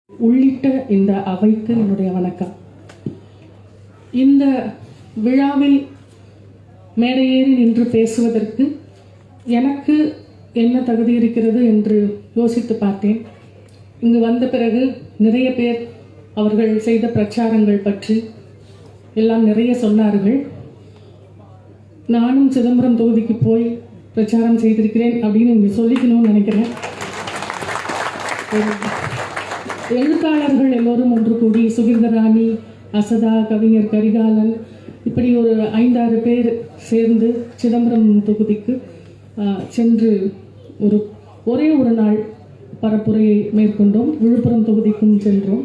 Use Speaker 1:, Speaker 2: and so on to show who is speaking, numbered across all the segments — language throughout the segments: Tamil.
Speaker 1: உள்ளிட்ட இந்த அவைக்கு என்னுடைய வணக்கம். இந்த விழாவில் மேடையேறி நின்று பேசுவதற்கு எனக்கு என்ன தகுதி இருக்கிறது என்று யோசித்து பார்த்தேன். இங்கு வந்த பிறகு நிறைய பேர் அவர்கள் செய்த பிரச்சாரங்கள் பற்றி எல்லாம் நிறைய சொன்னார்கள். நானும் சிதம்பரம் தொகுதிக்கு போய் பிரச்சாரம் செய்திருக்கிறேன் அப்படின்னு இங்கே சொல்லிக்கணும்னு நினைக்கிறேன். எழுத்தாளர்கள் எல்லோரும் ஒன்று கூடி சுகீர்தராணி, அசதா, கவிஞர் கரிகாலன், இப்படி ஒரு 5-6 பேர் சேர்ந்து சிதம்பரம் தொகுதிக்கு சென்று ஒரே ஒரு நாள் பரப்புரையை மேற்கொண்டோம். விழுப்புரம் தொகுதிக்கும் சென்றோம்.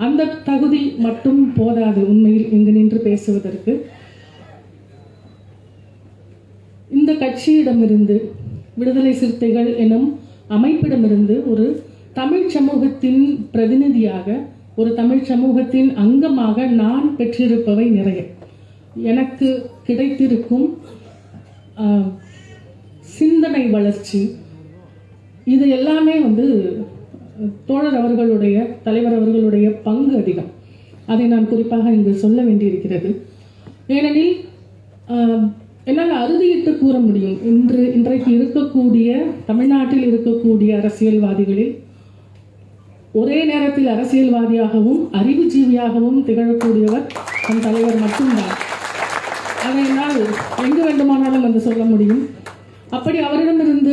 Speaker 1: அந்த தகுதி மட்டும் போதாது உண்மையில் இங்கு நின்று பேசுவதற்கு. இந்த கட்சியிடமிருந்து, விடுதலை சிறுத்தைகள் எனும் அமைப்பிடமிருந்து ஒரு தமிழ் சமூகத்தின் பிரதிநிதியாக, ஒரு தமிழ் சமூகத்தின் அங்கமாக நான் பெற்றிருப்பவை நிறைய. எனக்கு கிடைத்திருக்கும் சிந்தனை வளர்ச்சி, இது எல்லாமே தோழர் அவர்களுடைய, தலைவர் அவர்களுடைய பங்கு அதிகம். அதை நான் குறிப்பாக இங்கு சொல்ல வேண்டியிருக்கிறது. ஏனெனில் என்னால் அறுதியிட்டு கூற முடியும், இன்றைக்கு இருக்கக்கூடிய, தமிழ்நாட்டில் இருக்கக்கூடிய அரசியல்வாதிகளில் ஒரே நேரத்தில் அரசியல்வாதியாகவும் அறிவுஜீவியாகவும் திகழக்கூடியவர் நம் தலைவர் மட்டும்தான். அதை என்னால் எங்கு வேண்டுமானாலும் சொல்ல முடியும். அப்படி அவரிடமிருந்து,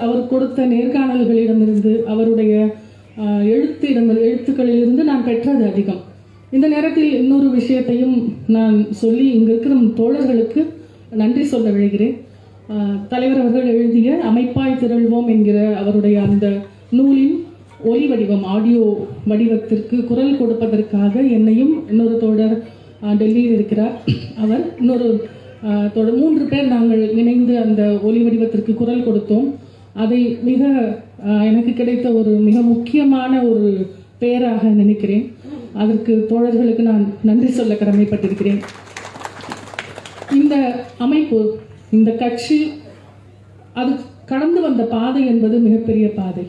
Speaker 1: அவர் கொடுத்த நேர்காணல்களிடமிருந்து, அவருடைய எழுத்துக்களிலிருந்து நான் பெற்றது அதிகம். இந்த நேரத்தில் இன்னொரு விஷயத்தையும் நான் சொல்லி இங்கு இருக்கிற தோழர்களுக்கு நன்றி சொல்ல விழைகிறேன். தலைவர் அவர்கள் எழுதிய அமைப்பாய் திரள்வோம் என்கிற அவருடைய அந்த நூலின் ஒலி வடிவம், ஆடியோ வடிவத்திற்கு குரல் கொடுப்பதற்காக என்னையும் இன்னொரு தோழர் டெல்லியில் இருக்கிறார், அவர், இன்னொரு தோழர், 3 பேர் நாங்கள் இணைந்து அந்த ஒலி வடிவத்திற்கு குரல் கொடுத்தோம். அதை எனக்கு கிடைத்த ஒரு மிக முக்கியமான ஒரு பெயராக நினைக்கிறேன். அதற்கு தோழர்களுக்கு நான் நன்றி சொல்ல கடமைப்பட்டிருக்கிறேன். இந்த அமைப்பு, இந்த கட்சி, அது கடந்து வந்த பாதை என்பது மிகப்பெரிய பாதை.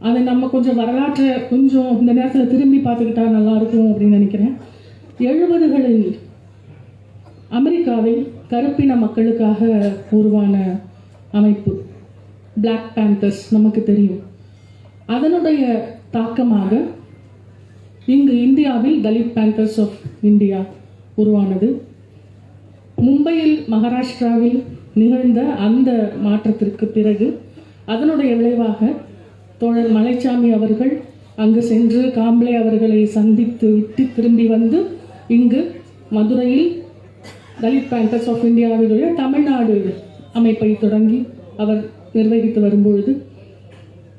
Speaker 1: அதை நம்ம கொஞ்சம் வரலாற்றை இந்த நேரத்தில் திரும்பி பார்த்துக்கிட்டா நல்லா இருக்கும் அப்படின்னு நினைக்கிறேன். 70களில் அமெரிக்காவில் கருப்பின மக்களுக்காக உருவான அமைப்பு பிளாக் பேந்தர்ஸ் நமக்கு தெரியும். அதனுடைய தாக்கமாக இங்கு இந்தியாவில் தலித் பேந்தர்ஸ் ஆஃப் இந்தியா உருவானது. மும்பையில், மகாராஷ்டிராவில் நிகழ்ந்த அந்த மாற்றத்திற்கு பிறகு அதனுடைய விளைவாக தோழர் மலைச்சாமி அவர்கள் அங்கு சென்று காம்ப்ளே அவர்களை சந்தித்து விட்டு திரும்பி வந்து இங்கு மதுரையில் தலித் பேந்தர்ஸ் ஆஃப் இந்தியாவிலுடைய தமிழ்நாடு அமைப்பை தொடங்கி அவர் நிர்வகித்து வரும்பொழுது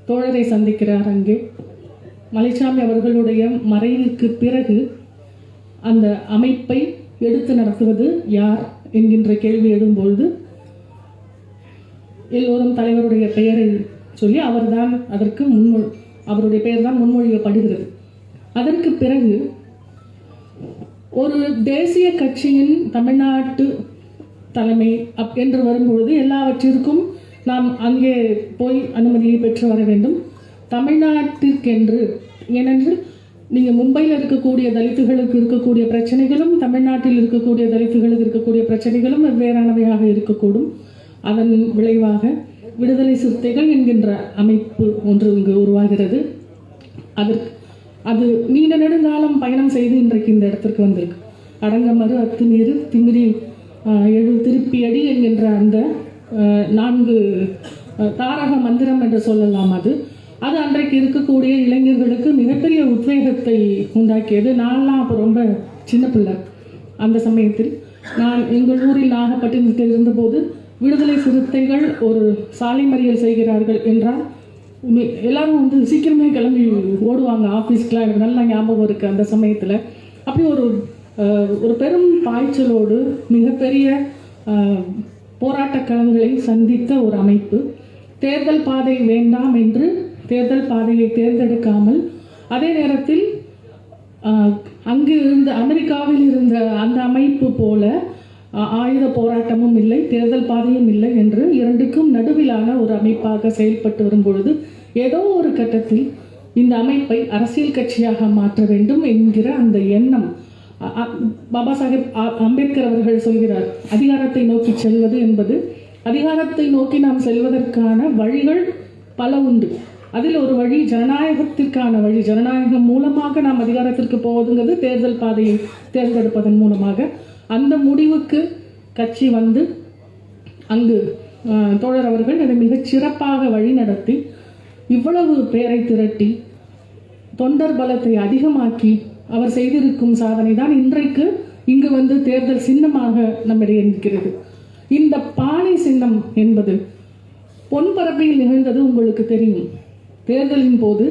Speaker 1: தோழரை சந்திக்கிறார். அங்கே மலைச்சாமி அவர்களுடைய மறைவுக்கு பிறகு அந்த அமைப்பை எடுத்து நடத்துவது யார் என்கின்ற கேள்வி எழும்பொழுது எல்லோரும் தலைவருடைய பெயரை சொல்லி அவர்தான் அதற்கு அவருடைய பெயர் தான் முன்மொழியப்படுகிறது. அதற்கு பிறகு ஒரு தேசிய கட்சியின் தமிழ்நாட்டு தலைமை என்று வரும்பொழுது எல்லாவற்றிற்கும் நாம் அங்கே போய் அனுமதியை பெற்று வர வேண்டும். தமிழ்நாட்டிற்கென்று, ஏனென்று நீங்கள் மும்பையில் இருக்கக்கூடிய தலித்துகளுக்கு இருக்கக்கூடிய பிரச்சனைகளும் தமிழ்நாட்டில் இருக்கக்கூடிய தலித்துகளுக்கு இருக்கக்கூடிய பிரச்சனைகளும் வெவ்வேறானவையாக இருக்கக்கூடும். அதன் விளைவாக விடுதலை சிறுத்தைகள் என்கின்ற அமைப்பு ஒன்று இங்கு உருவாகிறது. அது நீண்ட நெடுங்காலம் பயணம் செய்து இன்றைக்கு இந்த இடத்திற்கு வந்திருக்கு. அடங்கமறு, அத்துமீறு, திமிரி, எழு, திருப்பி அடி என்கின்ற அந்த 4 தாரக மந்திரம் என்று சொல்லலாம். அது அன்றைக்கு இருக்கக்கூடிய இளைஞர்களுக்கு மிகப்பெரிய உத்வேகத்தை உண்டாக்கியது. நான்லாம் அப்போ ரொம்ப சின்ன பிள்ளை. அந்த சமயத்தில் நான் எங்கள் ஊரில் நாகப்பட்டினத்தில் இருந்தபோது விடுதலை சிறுத்தைகள் ஒரு சாலை மறியல் செய்கிறார்கள் என்றால் எல்லாரும் சீக்கிரமே கிளம்பி ஓடுவாங்க ஆஃபீஸ்க்குலாம். எனக்கு நல்லா ஞாபகம் இருக்குது அந்த சமயத்தில். அப்படி ஒரு பெரும் பாய்ச்சலோடு மிகப்பெரிய போராட்ட களங்களை சந்தித்த ஒரு அமைப்பு. தேர்தல் பாதை வேண்டாம் என்று தேர்தல் பாதையை தேர்ந்தெடுக்காமல், அதே நேரத்தில் அங்கு இருந்த அமெரிக்காவில் இருந்த அந்த அமைப்பு போல ஆயுத போராட்டமும் இல்லை, தேர்தல் பாதையும் இல்லை என்று 2க்கும் நடுவிலான ஒரு அமைப்பாக செயல்பட்டு வரும்பொழுது ஏதோ ஒரு கட்டத்தில் இந்த அமைப்பை அரசியல் கட்சியாக மாற்ற வேண்டும் என்கிற அந்த எண்ணம். பாபா சாஹேப் அம்பேத்கர் அவர்கள் சொல்கிறார், அதிகாரத்தை நோக்கி செல்வது என்பது, அதிகாரத்தை நோக்கி நாம் செல்வதற்கான வழிகள் பல உண்டு. அதில் ஒரு வழி ஜனநாயகத்திற்கான வழி. ஜனநாயகம் மூலமாக நாம் அதிகாரத்திற்கு போவதுங்கிறது தேர்தல் பாதையை தேர்ந்தெடுப்பதன் மூலமாக. அந்த முடிவுக்கு கட்சி வந்து அங்கு தோழர் அவர்கள் அதை மிகச் சிறப்பாக வழி நடத்தி இவ்வளவு பேரை திரட்டி தொண்டர் பலத்தை அதிகமாக்கி அவர் செய்திருக்கும் சாதனை தான் இன்றைக்கு இங்கு வந்து தேர்தல் சின்னமாக நம்மிடையே இருக்கிறது. இந்த பானை சின்னம் என்பது பொன்பரப்பில் நிகழ்ந்தது உங்களுக்கு தெரியும். தேர்தலின் போது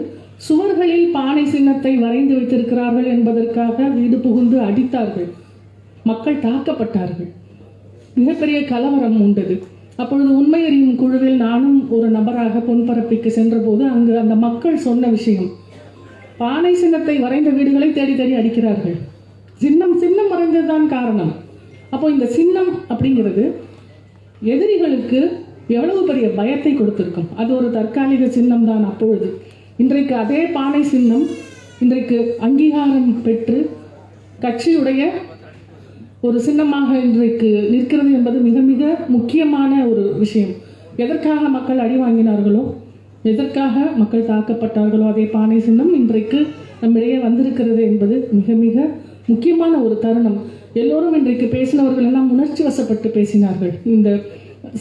Speaker 1: சுவர்களில் பானை சின்னத்தை வரைந்து வைத்திருக்கிறார்கள் என்பதற்காக வீடு புகுந்து அடித்தார்கள். மக்கள் தாக்கப்பட்டார்கள். மிகப்பெரிய கலவரம் உண்டது. அப்பொழுது உண்மை அறியும் குழுவில் நானும் ஒரு நபராக பொன்பரப்பிக்கு சென்ற போது அங்கு அந்த மக்கள் சொன்ன விஷயம், பானை சின்னத்தை வரைந்த வீடுகளை தேடி தேடி அடிக்கிறார்கள். சின்னம் வரைந்ததுதான் காரணம். அப்போ இந்த சின்னம் அப்படிங்கிறது எதிரிகளுக்கு எவ்வளவு பெரிய பயத்தை கொடுத்திருக்கும். அது ஒரு தற்காலிக சின்னம் தான் அப்பொழுது. இன்றைக்கு அதே பானை சின்னம் இன்றைக்கு அங்கீகாரம் பெற்று கட்சியுடைய ஒரு சின்னமாக இன்றைக்கு நிற்கிறது என்பது மிக மிக முக்கியமான ஒரு விஷயம். எதற்காக மக்கள் அடி வாங்கினார்களோ, எதற்காக மக்கள் தாக்கப்பட்டார்களோ, அதே பானை சின்னம் இன்றைக்கு நம்மிடையே வந்திருக்கிறது என்பது மிக மிக முக்கியமான ஒரு தருணம். எல்லோரும் இன்றைக்கு பேசினவர்கள் எல்லாம் உணர்ச்சி வசப்பட்டு பேசினார்கள். இந்த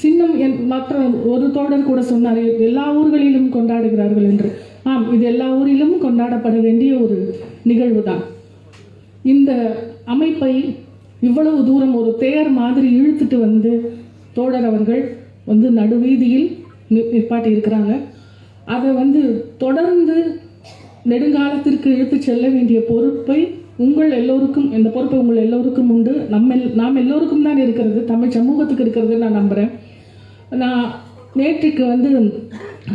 Speaker 1: சின்னம் மற்ற ஒரு தோழர் கூட சொன்னார், எல்லா ஊர்களிலும் கொண்டாடுகிறார்கள் என்று. ஆம், இது எல்லா ஊரிலும் கொண்டாடப்பட வேண்டிய ஒரு நிகழ்வு தான். இந்த அமைப்பை இவ்வளவு தூரம் ஒரு தேர் மாதிரி இழுத்துட்டு வந்து தோழர் அவர்கள் வந்து நடுவீதியில் நிற்பாட்டி இருக்கிறாங்க. அதை வந்து தொடர்ந்து நெடுங்காலத்திற்கு இழுத்து செல்ல வேண்டிய பொறுப்பை உங்கள் எல்லோருக்கும், இந்த பொறுப்பை உங்கள் எல்லோருக்கும் உண்டு. நாம் எல்லோருக்கும் தான் இருக்கிறது, தமிழ் சமூகத்துக்கு இருக்கிறது நான் நம்புகிறேன். நான் நேற்றுக்கு வந்து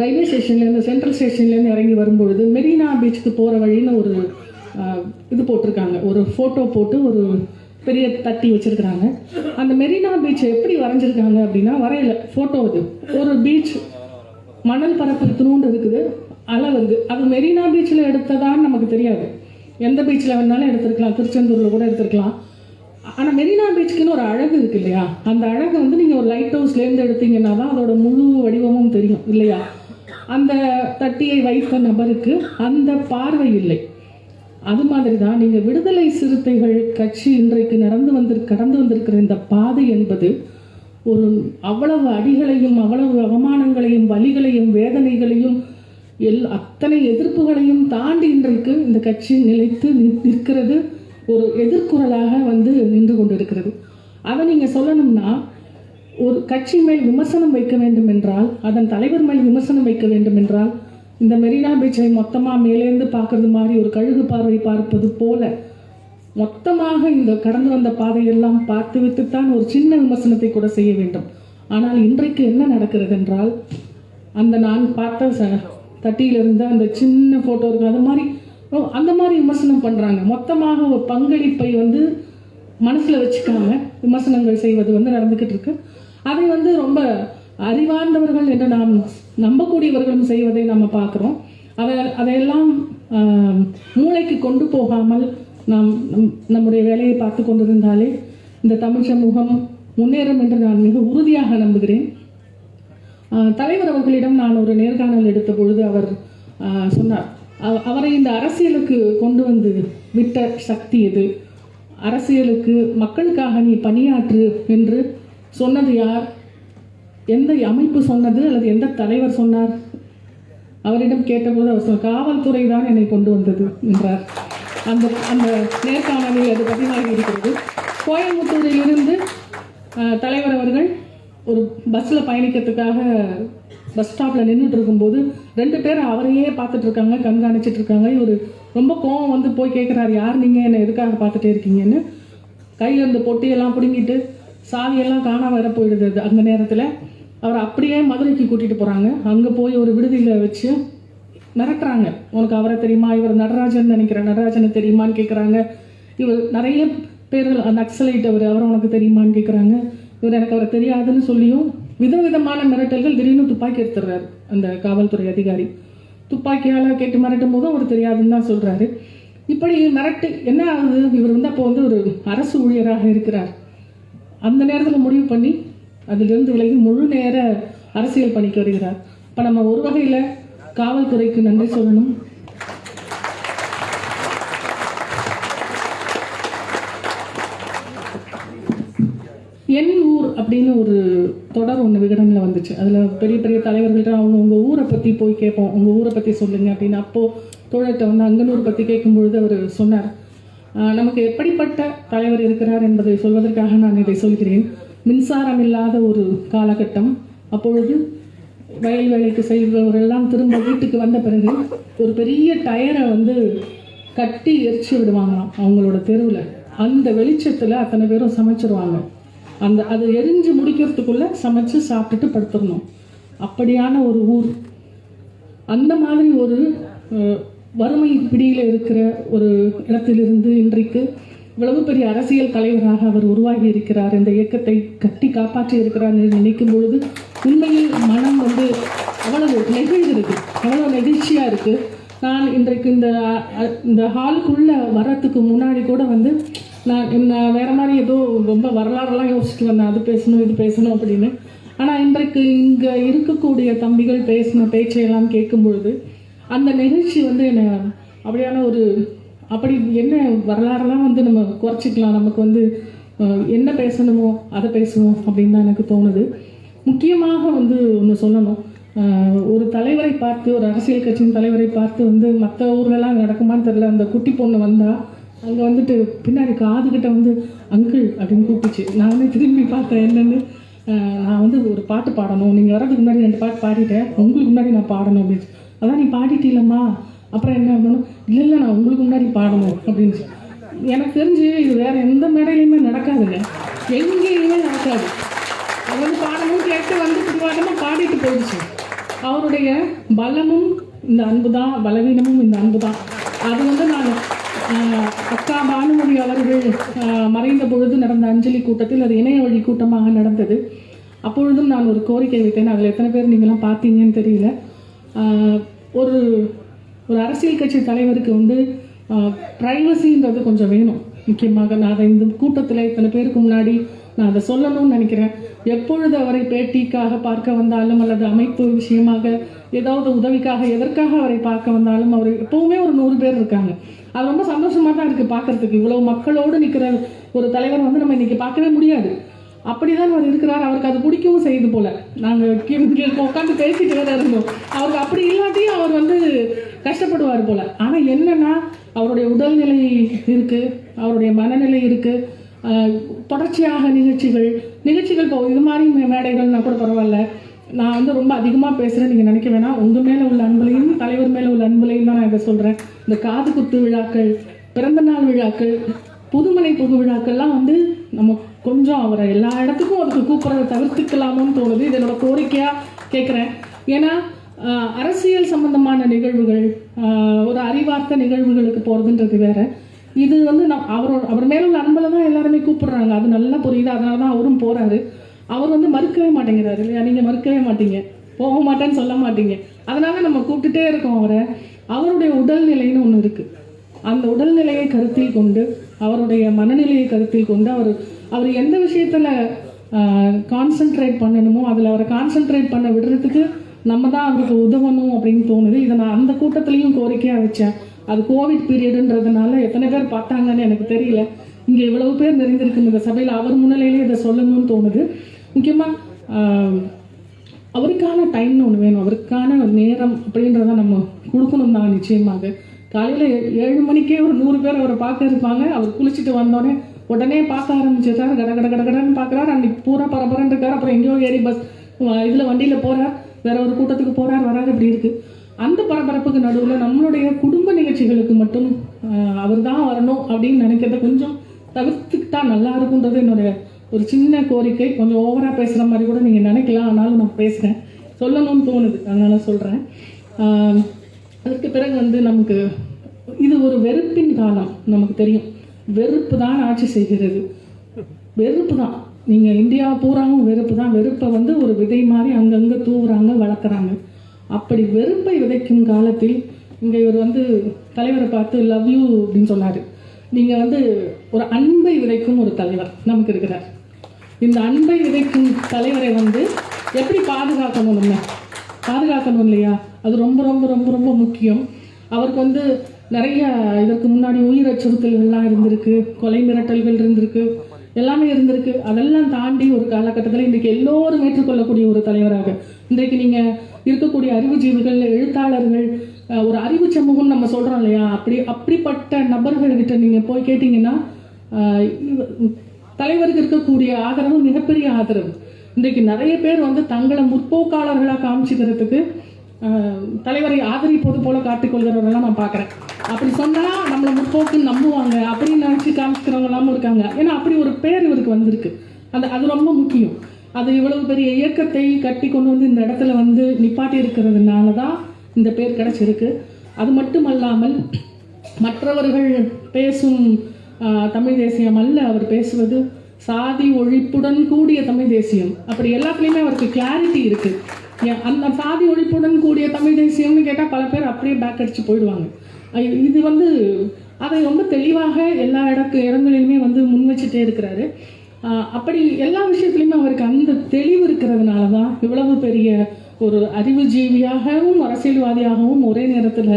Speaker 1: ரயில்வே ஸ்டேஷன்லேருந்து, சென்ட்ரல் ஸ்டேஷன்லேருந்து இறங்கி வரும்பொழுது மெரினா பீச்சுக்கு போகிற வழின்னு ஒரு இது போட்டிருக்காங்க, ஒரு ஃபோட்டோ போட்டு ஒரு பெரிய தட்டி வச்சுருக்குறாங்க. அந்த மெரினா பீச்சை எப்படி வரைஞ்சிருக்காங்க அப்படின்னா, வரையில ஃபோட்டோ இது ஒரு பீச் மணல் பரப்பு இத்தினூண்டு இருக்குது, அலை வருது. அது மெரினா பீச்சில் எடுத்ததான்னு நமக்கு தெரியாது. எந்த பீச்சில் வேணாலும் எடுத்துருக்கலாம், திருச்செந்தூரில் கூட எடுத்துருக்கலாம். ஆனால் மெரினா பீச்சுக்குன்னு ஒரு அழகு இருக்குது இல்லையா? அந்த அழகு வந்து நீங்கள் ஒரு லைட் ஹவுஸ்லேருந்து எடுத்தீங்கன்னா தான் அதோட முழு வடிவமும் தெரியும் இல்லையா? அந்த தட்டியை வைத்த நபருக்கு அந்த பார்வை இல்லை. அது மாதிரி தான் நீங்கள் விடுதலை சிறுத்தைகள் கட்சி இன்றைக்கு கடந்து வந்திருக்கிற இந்த பாதை என்பது ஒரு அவ்வளவு அடிகளையும், அவ்வளவு அவமானங்களையும், வலிகளையும், வேதனைகளையும், அத்தனை எதிர்ப்புகளையும் தாண்டி இன்றைக்கு இந்த கட்சி நிலைத்து நிற்கிறது. ஒரு எதிர்குரலாக வந்து நின்று கொண்டிருக்கிறது. அதை நீங்கள் சொல்லணும்னா, ஒரு கட்சி மேல் விமர்சனம் வைக்க வேண்டும் என்றால், அதன் தலைவர் மேல் விமர்சனம் வைக்க வேண்டும் என்றால், இந்த மெரினா பீச்சை மொத்தமாக மேலேருந்து பார்க்கறது மாதிரி ஒரு கழுகு பார்வை பார்ப்பது போல மொத்தமாக இந்த கடந்து வந்த பாதையெல்லாம் பார்த்து விட்டுத்தான் ஒரு சின்ன விமர்சனத்தை கூட செய்ய வேண்டும். ஆனால் இன்றைக்கு என்ன நடக்கிறது என்றால், அந்த நான் பார்த்த தட்டியிலிருந்து அந்த சின்ன ஃபோட்டோ இருக்குது, அது மாதிரி அந்த மாதிரி விமர்சனம் பண்ணுறாங்க. மொத்தமாக ஒரு பங்களிப்பை வந்து மனசில் வச்சுக்காம விமர்சனங்கள் செய்வது வந்து நடந்துக்கிட்டு இருக்கு. அதை வந்து ரொம்ப அறிவார்ந்தவர்கள் என்று நாம் நம்பக்கூடியவர்களும் செய்வதை நம்ம பார்க்குறோம். அதையெல்லாம் மூளைக்கு கொண்டு போகாமல் நாம் நம்முடைய வேலையை பார்த்து கொண்டிருந்தாலே இந்த தமிழ் சமூகம் முன்னேறும் என்று நான் மிக உறுதியாக நம்புகிறேன். தலைவர் அவர்களிடம் நான் ஒரு நேர்காணல் எடுத்த பொழுது அவர் சொன்னார், அவரை இந்த அரசியலுக்கு கொண்டு வந்து விட்ட சக்தி எது, அரசியலுக்கு மக்களுக்காக நீ பணியாற்று என்று சொன்னது யார், எந்த அமைப்பு சொன்னது அல்லது எந்த தலைவர் சொன்னார்? அவரிடம் கேட்டபோது அவர் சொன்ன, காவல்துறை தான் என்னை கொண்டு வந்தது என்றார். அந்த அந்த நேர்காணலில் அது பதிவாகி இருக்கிறது. கோயம்புத்தூரிலிருந்து தலைவர் அவர்கள் ஒரு பஸ்ஸில் பயணிக்கிறதுக்காக பஸ் ஸ்டாப்பில் நின்றுட்டு இருக்கும்போது 2 பேர் அவரையே பார்த்துட்டு இருக்காங்க, கண்காணிச்சிட்டு இருக்காங்க. இவர் ரொம்ப கோவம் வந்து போய் கேட்குறாரு, யார் நீங்கள், என்னை எதுக்காக பார்த்துட்டே இருக்கீங்கன்னு. கையில் இருந்த பொட்டியெல்லாம் பிடுங்கிட்டு சாவியெல்லாம் காணாம வர போயிடுது. அந்த நேரத்தில் அவர் அப்படியே மதுரைக்கு கூட்டிகிட்டு போகிறாங்க. அங்கே போய் ஒரு விடுதியில் வச்சு மிரட்டுறாங்க. உனக்கு அவரை தெரியுமா, இவர் நடராஜன் நினைக்கிறேன், நடராஜனை தெரியுமான்னு கேட்குறாங்க. இவர் நிறைய பேர்கள் நக்சலைட் அவரை உனக்கு தெரியுமான்னு கேட்குறாங்க. இவர் எனக்கு அவரை தெரியாதுன்னு சொல்லியும் விதவிதமான மிரட்டல்கள். திடீர்னு துப்பாக்கி எடுத்துடுறாரு அந்த காவல்துறை அதிகாரி. துப்பாக்கியால் கேட்டு மிரட்டும் போதும் அவர் தெரியாதுன்னு தான் சொல்கிறாரு. இப்படி மிரட்டு என்ன ஆகுது, இவர் வந்து அப்போ வந்து ஒரு அரசு ஊழியராக இருக்கிறார். அந்த நேரத்தில் முடிவு பண்ணி அதிலிருந்து விலகி முழு நேர அரசியல் பணிக்கு வருகிறார். இப்போ நம்ம ஒரு வகையில் காவல்துறைக்கு நன்றி சொல்லணும். என் ஊர் அப்படின்னு ஒரு தொடர் ஒன்று விகடனில் வந்துச்சு. அதில் பெரிய பெரிய தலைவர்கள்ட்ட அவங்க உங்கள் ஊரை பற்றி போய் கேட்போம், உங்கள் ஊரை பற்றி சொல்லுங்கள் அப்படின்னு. அப்போது தோழர்கிட்ட வந்து அங்கனூர் பற்றி கேட்கும்பொழுது அவர் சொன்னார், நமக்கு எப்படிப்பட்ட தலைவர் இருக்கிறார் என்பதை சொல்வதற்காக நான் இதை சொல்கிறேன். மின்சாரம் இல்லாத ஒரு காலகட்டம். அப்பொழுது வயல் வேலைக்கு செய்பவரெல்லாம் திரும்ப வீட்டுக்கு வந்த பிறகு ஒரு பெரிய டயரை வந்து கட்டி எரிச்சு விடுவாங்களாம் அவங்களோட தெருவில். அந்த வெளிச்சத்தில் அத்தனை பேரும் சமைச்சிருவாங்க. அது எரிஞ்சு முடிக்கிறதுக்குள்ளே சமைச்சு சாப்பிட்டுட்டு படுத்துடணும். அப்படியான ஒரு ஊர். அந்த மாதிரி ஒரு வறுமை பிடியில் இருக்கிற ஒரு இடத்திலிருந்து இன்றைக்கு இவ்வளவு பெரிய அரசியல் தலைவராக அவர் உருவாகி இருக்கிறார். இந்த இயக்கத்தை கட்டி காப்பாற்றி இருக்கிறார் நினைக்கும் பொழுது உண்மையில் மனம் வந்து அவ்வளவு நெகிழ்கிறது, அவ்வளோ நெகிழ்ச்சியாக இருக்குது. நான் இன்றைக்கு இந்த ஹாலுக்குள்ளே வர்றதுக்கு முன்னாடி கூட வந்து நான் வேறு மாதிரி ஏதோ ரொம்ப வரலாறுலாம் யோசிச்சுட்டு வந்தேன், அது பேசணும் இது பேசணும் அப்படின்னு. ஆனால் இன்றைக்கு இங்கே இருக்கக்கூடிய தம்பிகள் பேசின பேச்சையெல்லாம் கேட்கும்பொழுது அந்த நிகழ்ச்சி வந்து என்னை அப்படியான ஒரு அப்படி என்ன வரலாறுலாம் வந்து நம்ம குறைச்சிக்கலாம், நமக்கு வந்து என்ன பேசணுமோ அதை பேசுவோம் அப்படின்னு தான் எனக்கு தோணுது. முக்கியமாக வந்து ஒன்று சொல்லணும், ஒரு தலைவரை பார்த்து, ஒரு அரசியல் கட்சியின் தலைவரை பார்த்து வந்து மற்ற ஊர்லலாம் நடக்குமான்னு தெரியல, அந்த குட்டி பொண்ணு வந்தால் அங்கே வந்துட்டு பின்னாடி காதுகிட்ட வந்து அங்கிள் அப்படின்னு கூப்பிட்டுச்சு. நான் வந்து திரும்பி பார்த்தேன் என்னென்னு. நான் வந்து ஒரு பாட்டு பாடணும், நீங்கள் வர்றதுக்கு முன்னாடி 2 பாட்டு பாடிட்டேன், உங்களுக்கு முன்னாடி நான் பாடணும் அப்படின்னு. அதான் நீ பாடிட்டீலம்மா, அப்புறம் என்ன பண்ணணும், இல்லை நான் உங்களுக்கு முன்னாடி பாடணும் அப்படின்னு. எனக்கு தெரிஞ்சு இது வேறு எந்த மேடையிலையுமே நடக்காதுங்க, எங்கேயுமே நடக்காது. அது வந்து பாடணும் கேட்டு வந்து பிடிவாதமாக பாடிட்டு போயிடுச்சு. அவருடைய பலமும் இந்த அன்பு தான், பலவீனமும் இந்த அன்பு தான். அது வந்து நான் அக்கா பானுமதி அவர்கள் மறைந்த பொழுது நடந்த அஞ்சலி கூட்டத்தில், அது இணைய வழி கூட்டமாக நடந்தது. அப்பொழுதும் நான் ஒரு கோரிக்கை வைத்தேன். அதில் எத்தனை பேர் நீங்களாம் பார்த்தீங்கன்னு தெரியல. ஒரு அரசியல் கட்சி தலைவருக்கு வந்து ப்ரைவசின்றது கொஞ்சம் வேணும். முக்கியமாக நான் அதை இந்த கூட்டத்தில் இத்தனை பேருக்கு முன்னாடி நான் அதை சொல்லணும்னு நினைக்கிறேன். எப்பொழுது அவரை பேட்டிக்காக பார்க்க வந்தாலும் அல்லது அமைப்பு விஷயமாக ஏதாவது உதவிக்காக எதற்காக அவரை பார்க்க வந்தாலும் அவர் எப்பவுமே ஒரு 100 பேர் இருக்காங்க. அது ரொம்ப சந்தோஷமாக தான் இருக்குது பார்க்கறதுக்கு. இவ்வளவு மக்களோடு நிற்கிற ஒரு தலைவர் வந்து நம்ம இன்னைக்கு பார்க்கவே முடியாது. அப்படிதான் அவர் இருக்கிறார். அவருக்கு அது பிடிக்கவும் செய்யுது போல. நாங்கள் உட்காந்து பேசிட்டு வேற இருந்தோம். அவருக்கு அப்படி இல்லாட்டியும் அவர் வந்து கஷ்டப்படுவார் போல. ஆனால் என்னன்னா அவருடைய உடல்நிலை இருக்கு, அவருடைய மனநிலை இருக்கு. தொடர்ச்சியாக நிகழ்ச்சிகள் இப்போ இது மாதிரி மேடைகள்னா கூட பரவாயில்ல. நான் வந்து ரொம்ப அதிகமாக பேசுகிறேன், நீங்கள் நினைக்க வேணாம். உங்கள் மேலே உள்ள அன்புலையும் தலைவர் மேலே உள்ள அன்புலையும் தான் நான் இதை சொல்கிறேன். இந்த காது குத்து விழாக்கள், பிறந்தநாள் விழாக்கள், புதுமனை புகு விழாக்கள்லாம் வந்து நம்ம கொஞ்சம் அவரை எல்லா இடத்துக்கும் அதுக்கு கூப்பிட்றதை தவிர்த்துக்கலாமோன்னு தோணுது. இது என்னோட கோரிக்கையாக கேட்குறேன். ஏன்னா அரசியல் சம்பந்தமான நிகழ்வுகள், ஒரு அறிவார்த்த நிகழ்வுகளுக்கு போகிறதுன்றது வேற. இது வந்து அவர் மேலே உள்ள அன்பில் தான் எல்லாருமே கூப்பிடுறாங்க. அது நல்லா புரியுது. அதனால தான் அவரும் போகிறாரு. அவர் வந்து மறுக்கவே மாட்டேங்கிறாரு இல்லையா? நீங்கள் மறுக்கவே மாட்டீங்க, போக மாட்டேன்னு சொல்ல மாட்டீங்க. அதனால நம்ம கூப்பிட்டுட்டே இருக்கோம் அவரை. அவருடைய உடல்நிலைன்னு ஒன்று இருக்குது. அந்த உடல்நிலையை கருத்தில் கொண்டு, அவருடைய மனநிலையை கருத்தில் கொண்டு அவர் எந்த விஷயத்தில் கான்சென்ட்ரேட் பண்ணணுமோ அதில் அவரை கான்சென்ட்ரேட் பண்ண விடுறதுக்கு நம்ம தான் அவருக்கு உதவணும் அப்படின்னு தோணுது. இதை நான் அந்த கூட்டத்துலேயும் கோரிக்கையாக வச்சேன். அது கோவிட் பீரியடுன்றதுனால எத்தனை பேர் பார்த்தாங்கன்னு எனக்கு தெரியல. இங்கே இவ்வளவு பேர் நிறைந்திருக்கு இந்த சபையில். அவர் முன்னிலையிலே இதை சொல்லணும்னு தோணுது. முக்கியமாக அவருக்கான டைம்னு ஒன்று வேணும், அவருக்கான நேரம் அப்படின்றத நம்ம கொடுக்கணும் தான். நிச்சயமாக காலையில் 7 மணிக்கே ஒரு 100 பேர் அவரை பார்க்க இருப்பாங்க. அவர் குளிச்சுட்டு வந்தோடனே உடனே பார்க்க ஆரம்பிச்சிருக்காரு. கடன்னு பார்க்குறாரு. அன்னைக்கு பூரா பரபரன்னு இருக்காரு. அப்புறம் எங்கேயோ ஏறி பஸ் இதில் வண்டியில் போகிறார், வேற ஒரு கூட்டத்துக்கு போகிறார், வராது. இப்படி இருக்குது. அந்த பரபரப்புக்கு நடுவில் நம்மளுடைய குடும்ப நிகழ்ச்சிகளுக்கு மட்டும் அவர் தான் வரணும் அப்படின்னு நினைக்கிறத கொஞ்சம் தவிர்த்துக்கிட்டா நல்லா இருக்குன்றது என்னுடைய ஒரு சின்ன கோரிக்கை. கொஞ்சம் ஓவராக பேசுகிற மாதிரி கூட நீங்கள் நினைக்கலாம், ஆனாலும் நான் பேசுகிறேன், சொல்லணும்னு தோணுது, அதனால் சொல்கிறேன். அதுக்கு பிறகு வந்து நமக்கு இது ஒரு வெறுப்பின் காலம். நமக்கு தெரியும், வெறுப்பு தான் ஆட்சி செய்கிறது. வெறுப்பு தான். நீங்கள் இந்தியா பூராவும் வெறுப்பு தான். வெறுப்பை வந்து ஒரு விதை மாதிரி அங்கங்கே தூவுறாங்க, வளர்க்குறாங்க. அப்படி வெறுப்பை விதைக்கும் காலத்தில் இங்கே இவர் வந்து தலைவரை பார்த்து லவ் யூ அப்படின்னு சொன்னார். நீங்கள் வந்து ஒரு அன்பை விதைக்கும் ஒரு தலைவர் நமக்கு இருக்கிறார். இந்த அன்பை விதைக்கும் தலைவரை வந்து எப்படி பாதுகாக்கணும், நம்ம பாதுகாக்கணும் இல்லையா? அது ரொம்ப ரொம்ப ரொம்ப ரொம்ப முக்கியம். அவருக்கு வந்து நிறைய இதற்கு முன்னாடி உயிர் அச்சுறுத்தல்கள்லாம் இருந்திருக்கு, கொலை மிரட்டல்கள் இருந்திருக்கு, எல்லாமே இருந்திருக்கு. அதெல்லாம் தாண்டி ஒரு காலகட்டத்தில் இன்றைக்கு எல்லோரும் ஏற்றுக்கொள்ளக்கூடிய ஒரு தலைவராக இன்றைக்கு நீங்கள் இருக்கக்கூடிய அறிவுஜீவிகள், எழுத்தாளர்கள், ஒரு அறிவு சமூகம் நம்ம சொல்கிறோம் இல்லையா, அப்படிப்பட்ட நபர்கள்கிட்ட நீங்கள் போய் கேட்டிங்கன்னா தலைவருக்கு இருக்கக்கூடிய ஆதரவு மிகப்பெரிய ஆதரவு. இன்றைக்கு நிறைய பேர் வந்து தங்களை முற்போக்காளர்களாக காமிச்சிக்கிறதுக்கு தலைவரை ஆதரிப்பது போல காட்டிக்கொள்கிறவர்கள்லாம் நான் பார்க்குறேன். அப்படி சொன்னால் நம்மளை முற்போக்குன்னு நம்புவாங்க அப்படின்னு நினச்சி காமிச்சிக்கிறவங்களாமும் இருக்காங்க. ஏன்னா அப்படி ஒரு பேர் இவருக்கு வந்திருக்கு. அது ரொம்ப முக்கியம். அது இவ்வளவு பெரிய இயக்கத்தை கட்டி கொண்டு வந்து இந்த இடத்துல வந்து நிப்பாட்டி இருக்கிறதுனால தான் இந்த பேர் கிடைச்சிருக்கு. அது மட்டுமல்லாமல் மற்றவர்கள் பேசும் தமிழ் தேசியம் அல்ல, அவர் பேசுவது சாதி ஒழிப்புடன் கூடிய தமிழ் தேசியம். அப்படி எல்லாத்துலேயுமே அவருக்கு கிளாரிட்டி இருக்குது. அந்த சாதி ஒழிப்புடன் கூடிய தமிழ் தேசியம்னு கேட்டால் பல பேர் அப்படியே பேக் அடித்து போயிடுவாங்க. இது வந்து அதை ரொம்ப தெளிவாக எல்லா இடங்களிலுமே வந்து முன் வச்சுட்டே இருக்கிறாரு. அப்படி எல்லா விஷயத்துலையுமே அவருக்கு அந்த தெளிவு இருக்கிறதுனால தான் இவ்வளவு பெரிய ஒரு அறிவுஜீவியாகவும் அரசியல்வாதியாகவும் ஒரே நேரத்தில்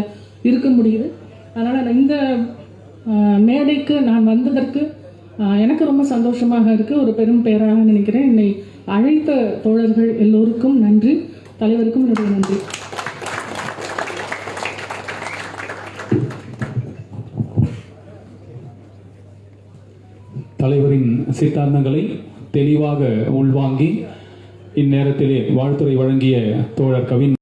Speaker 1: இருக்க முடியுது. அதனால் இந்த மேடைக்கு நான் வந்ததற்கு எனக்கு ரொம்ப சந்தோஷமாக இருக்குது, ஒரு பெரும் பேராக நினைக்கிறேன். என்னை அழைத்த தோழர்கள் எல்லோருக்கும் நன்றி, தலைவருக்கும் என்னுடைய நன்றி.
Speaker 2: தலைவரின் சித்தாந்தங்களை தெளிவாக உள்வாங்கி இந்நேரத்திலே வாழ்த்துரை வழங்கிய தோழர் கவின்